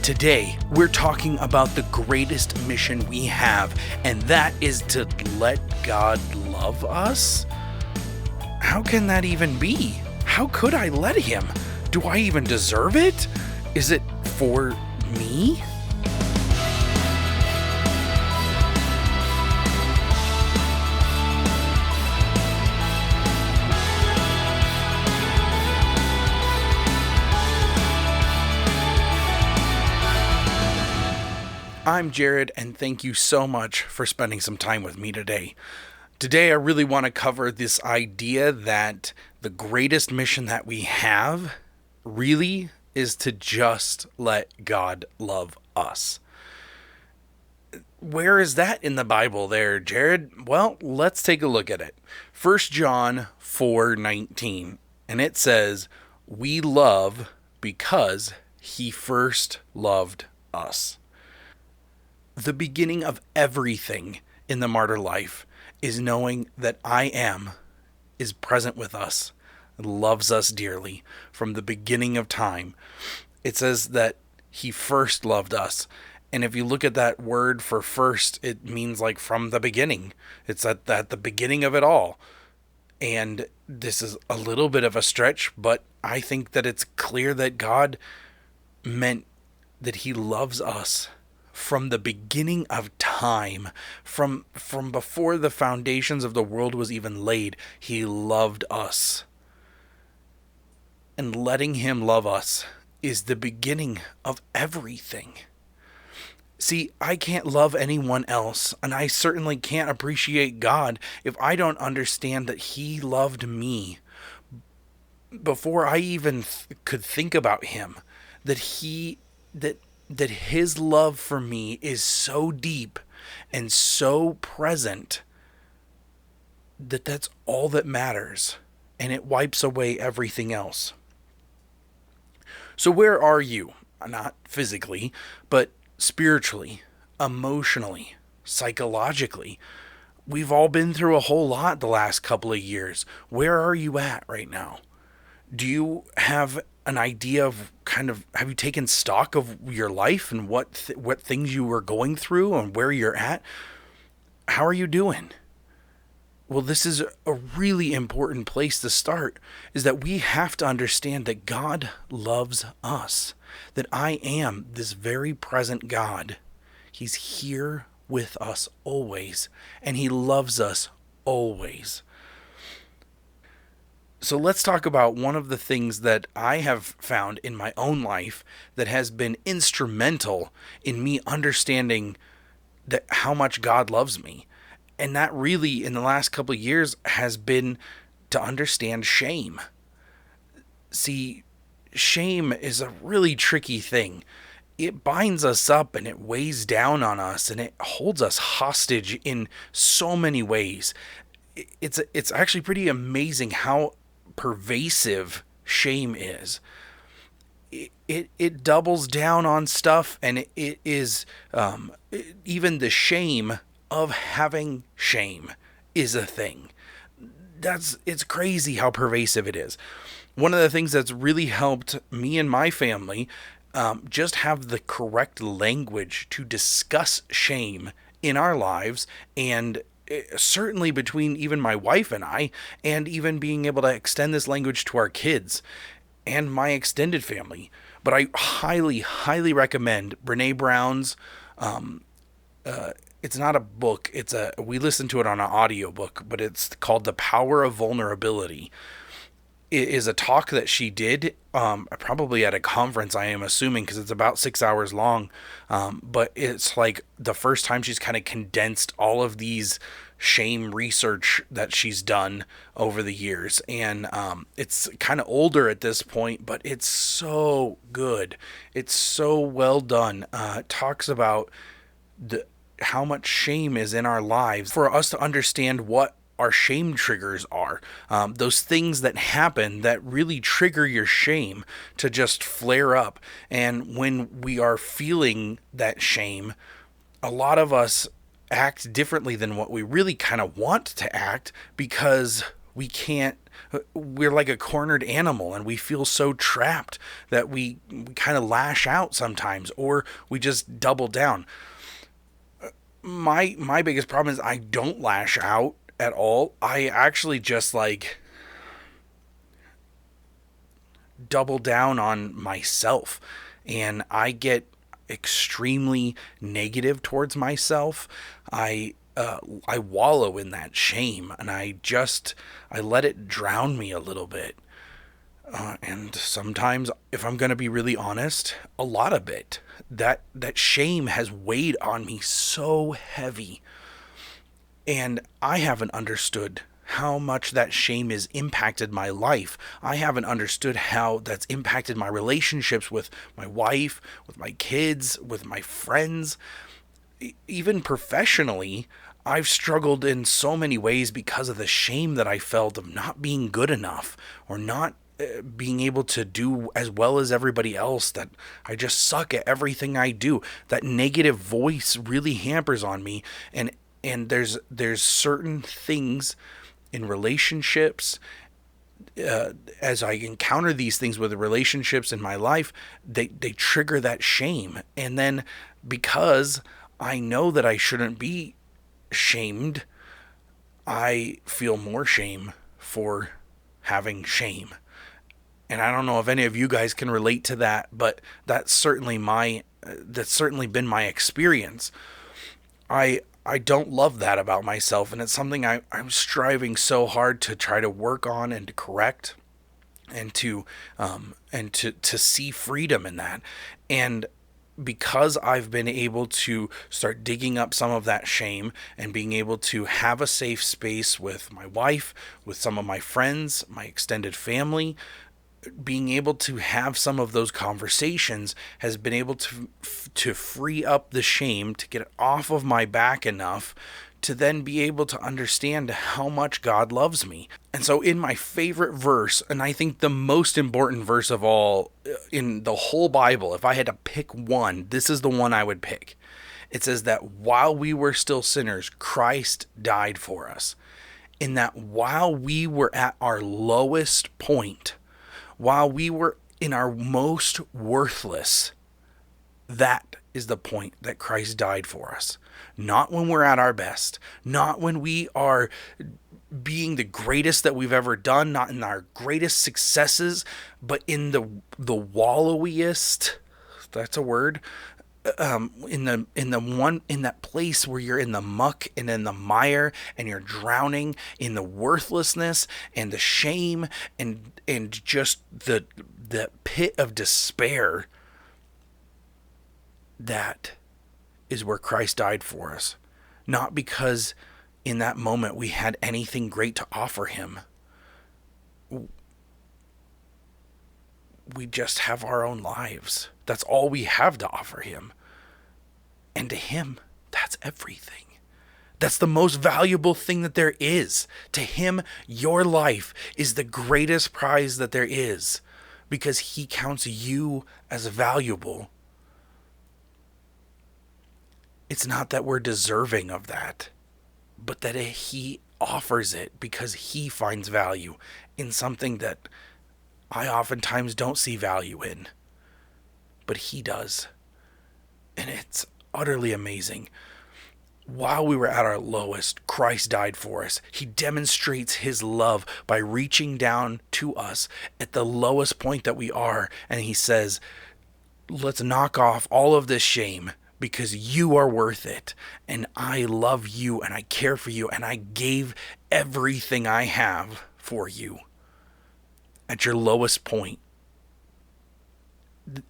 Today, we're talking about the greatest mission we have, and that is to let God love us? How can that even be? How could I let him? Do I even deserve it? Is it for me? I'm Jared, and thank you so much for spending some time with me today. Today, I really want to cover this idea that the greatest mission that we have really is to just let God love us. Where is that in the Bible there, Jared? Well, let's take a look at it. 1 John 4:19, and it says, "We love because he first loved us." The beginning of everything in the martyr life is knowing that I am is present with us, loves us dearly from the beginning of time. It says that he first loved us. And if you look at that word for first, it means like from the beginning. It's at the beginning of it all. And this is a little bit of a stretch, but I think that it's clear that God meant that he loves us from the beginning of time, from before the foundations of the world was even laid. He loved us. And letting him love us is the beginning of everything. See, I can't love anyone else, and I certainly can't appreciate God if I don't understand that he loved me before I even could think about him, that his love for me is so deep and so present that that's all that matters, and it wipes away everything else. So where are you? Not physically, but spiritually, emotionally, psychologically. We've all been through a whole lot the last couple of years. Where are you at right now? Do you have an idea of have you taken stock of your life and what things you were going through and where you're at? How are you doing? Well, this is a really important place to start, is that we have to understand that God loves us, that I am this very present God. He's here with us always, and he loves us always. So let's talk about one of the things that I have found in my own life that has been instrumental in me understanding that how much God loves me. And that really, in the last couple of years, has been to understand shame. See, shame is a really tricky thing. It binds us up and it weighs down on us and it holds us hostage in so many ways. It's actually pretty amazing how pervasive shame is. It doubles down on stuff, and it is even the shame of having shame is a thing. It's crazy how pervasive it is. One of the things that's really helped me and my family just have the correct language to discuss shame in our lives, and certainly between even my wife and I, and even being able to extend this language to our kids and my extended family. But I highly, highly recommend Brene Brown's, it's not a book, we listened to it on an audiobook, but it's called The Power of Vulnerability. It is a talk that she did, probably at a conference, I am assuming, because it's about 6 hours long. But it's like the first time she's kind of condensed all of these shame research that she's done over the years. And it's kind of older at this point, but it's so good. It's so well done. It talks about how much shame is in our lives for us to understand what our shame triggers are, those things that happen that really trigger your shame to just flare up. And when we are feeling that shame, a lot of us act differently than what we really kind of want to act, because we can't We're like a cornered animal, and we feel so trapped that we kind of lash out sometimes, or we just double down. My biggest problem is I don't lash out at all. I actually just like double down on myself, and I get extremely negative towards myself. I wallow in that shame, and I let it drown me a little bit. And sometimes, if I'm going to be really honest, a lot of it, that shame has weighed on me so heavy, and I haven't understood how much that shame has impacted my life. I haven't understood how that's impacted my relationships with my wife, with my kids, with my friends. Even professionally, I've struggled in so many ways because of the shame that I felt of not being good enough, or not being able to do as well as everybody else, that I just suck at everything I do. That negative voice really hampers on me, and there's certain things in relationships, as I encounter these things with the relationships in my life, they trigger that shame. And then, because I know that I shouldn't be shamed, I feel more shame for having shame. And I don't know if any of you guys can relate to that, but that's certainly been my experience. I don't love that about myself, and it's something I'm striving so hard to try to work on and to correct, and to see freedom in that. And because I've been able to start digging up some of that shame, and being able to have a safe space with my wife, with some of my friends, my extended family, being able to have some of those conversations has been able to free up the shame, to get it off of my back enough to then be able to understand how much God loves me. And so, in my favorite verse, and I think the most important verse of all in the whole Bible, if I had to pick one, this is the one I would pick. It says that while we were still sinners, Christ died for us. In that, while we were at our lowest point, while we were in our most worthless, that is the point that Christ died for us. Not when we're at our best, not when we are being the greatest that we've ever done, not in our greatest successes, but in the wallowiest, that's a word, in that place where you're in the muck and in the mire, and you're drowning in the worthlessness and the shame, and just the pit of despair. That is where Christ died for us. Not because in that moment we had anything great to offer him. We just have our own lives. That's all we have to offer him. And to him, that's everything. That's the most valuable thing that there is. To him, your life is the greatest prize that there is, because he counts you as valuable. It's not that we're deserving of that, but that he offers it because he finds value in something that I oftentimes don't see value in, but he does. And it's utterly amazing. While we were at our lowest, Christ died for us. He demonstrates his love by reaching down to us at the lowest point that we are. And he says, let's knock off all of this shame, because you are worth it. And I love you, and I care for you, and I gave everything I have for you. At your lowest point.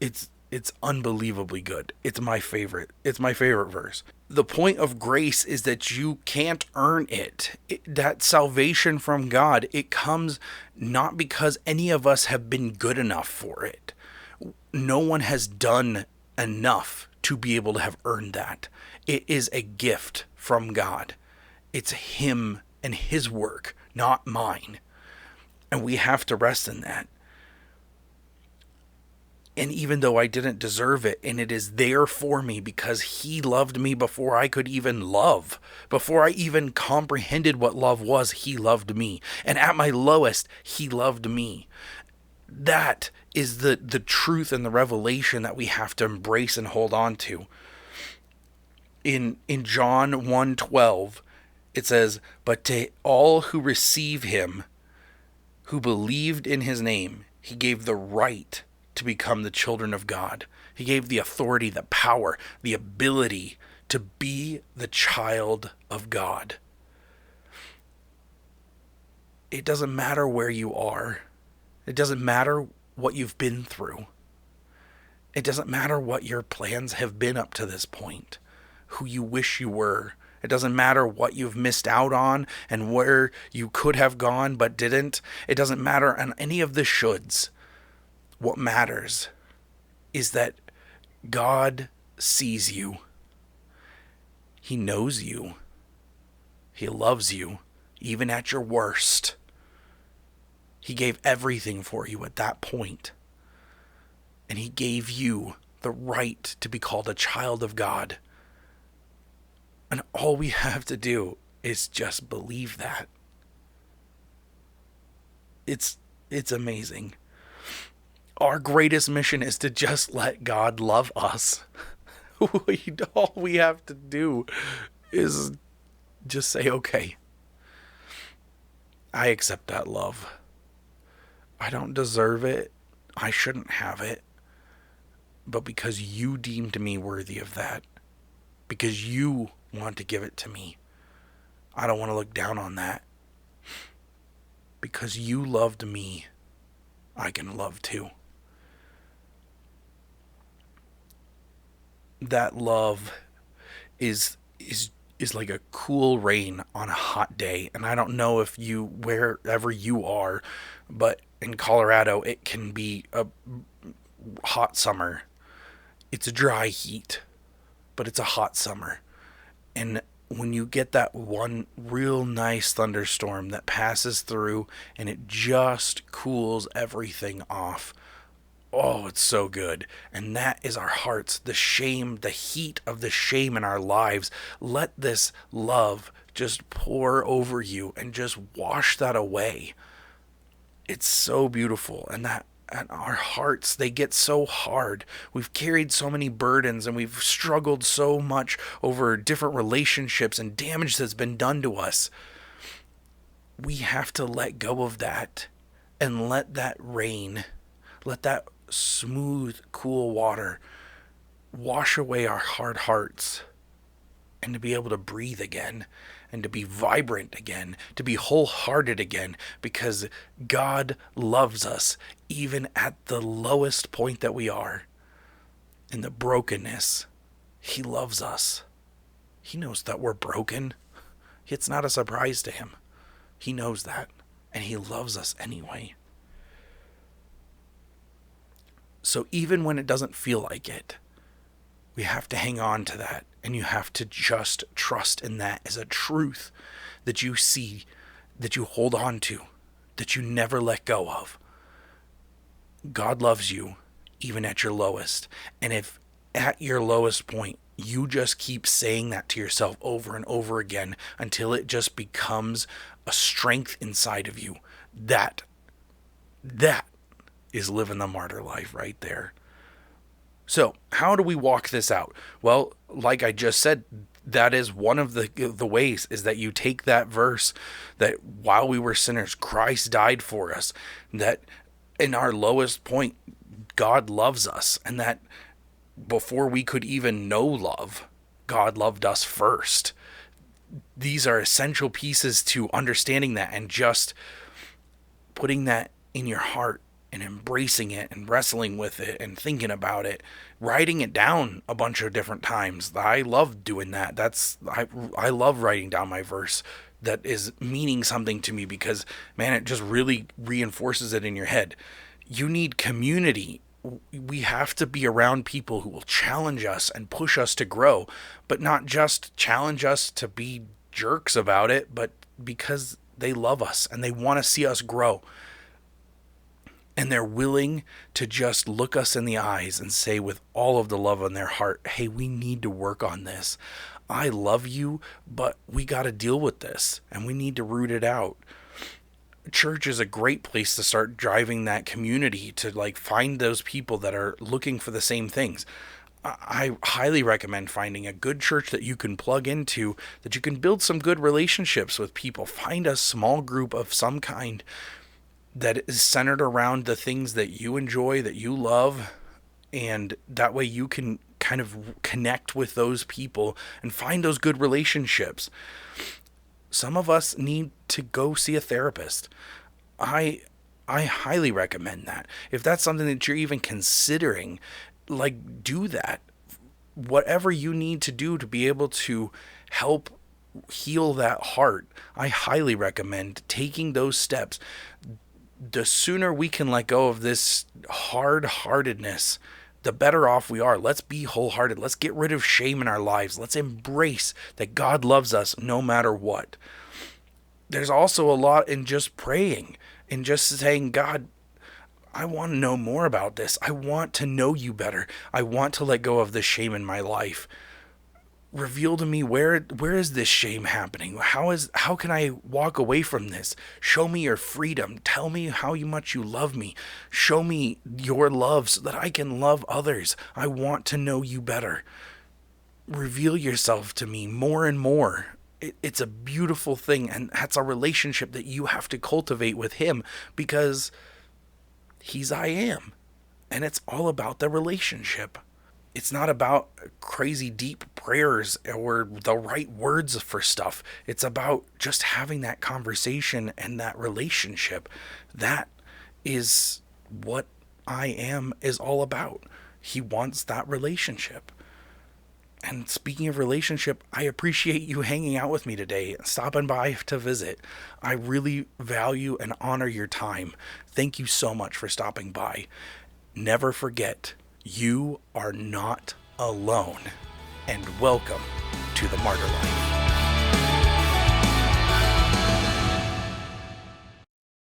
It's unbelievably good. It's my favorite. It's my favorite verse. The point of grace is that you can't earn it. That salvation from God, it comes not because any of us have been good enough for it. No one has done enough to be able to have earned that. It is a gift from God. It's him and his work, not mine. And we have to rest in that. And even though I didn't deserve it, and it is there for me because he loved me before I could even love, before I even comprehended what love was, he loved me. And at my lowest, he loved me. That is the truth and the revelation that we have to embrace and hold on to. In John 1:12, it says, "But to all who receive him, who believed in his name, he gave the right to become the children of God." He gave the authority, the power, the ability to be the child of God. It doesn't matter where you are. It doesn't matter what you've been through. It doesn't matter what your plans have been up to this point, who you wish you were. It doesn't matter what you've missed out on and where you could have gone but didn't. It doesn't matter on any of the shoulds. What matters is that God sees you. He knows you. He loves you, even at your worst. He gave everything for you at that point. And he gave you the right to be called a child of God. And all we have to do is just believe that. It's amazing. Our greatest mission is to just let God love us. All we have to do is just say, okay, I accept that love. I don't deserve it. I shouldn't have it. But because you deemed me worthy of that, because you want to give it to me, I don't want to look down on that. Because you loved me, I can love too. That love is like a cool rain on a hot day. And I don't know if you, wherever you are, but in Colorado, it can be a hot summer. It's a dry heat, but it's a hot summer. And when you get that one real nice thunderstorm that passes through and it just cools everything off, oh, it's so good. And that is our hearts, the shame, the heat of the shame in our lives. Let this love just pour over you and just wash that away. It's so beautiful. And our hearts, they get so hard. We've carried so many burdens and we've struggled so much over different relationships and damage that's been done to us. We have to let go of that and let that rain, let that smooth, cool water wash away our hard hearts, and to be able to breathe again and to be vibrant again, to be wholehearted again, because God loves us even at the lowest point that we are. In the brokenness, he loves us. He knows that we're broken. It's not a surprise to him. He knows that, and he loves us anyway. So even when it doesn't feel like it, we have to hang on to that, and you have to just trust in that as a truth that you see, that you hold on to, that you never let go of. God loves you even at your lowest. And if at your lowest point, you just keep saying that to yourself over and over again until it just becomes a strength inside of you, that is living the martyr life right there. So how do we walk this out? Well, like I just said, that is one of the ways, is that you take that verse that while we were sinners, Christ died for us, that in our lowest point, God loves us, and that before we could even know love, God loved us first. These are essential pieces to understanding that and just putting that in your heart and embracing it and wrestling with it and thinking about it, writing it down a bunch of different times. I love doing that. I love writing down my verse that is meaning something to me, because, man, it just really reinforces it in your head. You need community. We have to be around people who will challenge us and push us to grow, but not just challenge us to be jerks about it, but because they love us and they want to see us grow. and they're willing to just look us in the eyes and say with all of the love in their heart, hey, we need to work on this. I love you, but we got to deal with this and we need to root it out. Church is a great place to start driving that community, to like find those people that are looking for the same things. I highly recommend finding a good church that you can plug into, that you can build some good relationships with people. Find a small group of some kind that is centered around the things that you enjoy, that you love, and that way you can kind of connect with those people and find those good relationships. Some of us need to go see a therapist. I highly recommend that. If that's something that you're even considering, like, do that. Whatever you need to do to be able to help heal that heart, I highly recommend taking those steps. The sooner we can let go of this hard-heartedness, the better off we are. Let's be wholehearted. Let's get rid of shame in our lives. Let's embrace that God loves us no matter what. There's also a lot in just praying and just saying, God, I want to know more about this. I want to know you better. I want to let go of this shame in my life. Reveal to me where is this shame happening? How can I walk away from this? Show me your freedom. Tell me how much you love me. Show me your love so that I can love others. I want to know you better. Reveal yourself to me more and more. It's a beautiful thing, and that's a relationship that you have to cultivate with him, because he's I am, and it's all about the relationship. It's not about crazy deep prayers or the right words for stuff. It's about just having that conversation and that relationship. That is what I am is all about. He wants that relationship. And speaking of relationship, I appreciate you hanging out with me today, stopping by to visit. I really value and honor your time. Thank you so much for stopping by. Never forget, you are not alone. And welcome to the Martyr Life.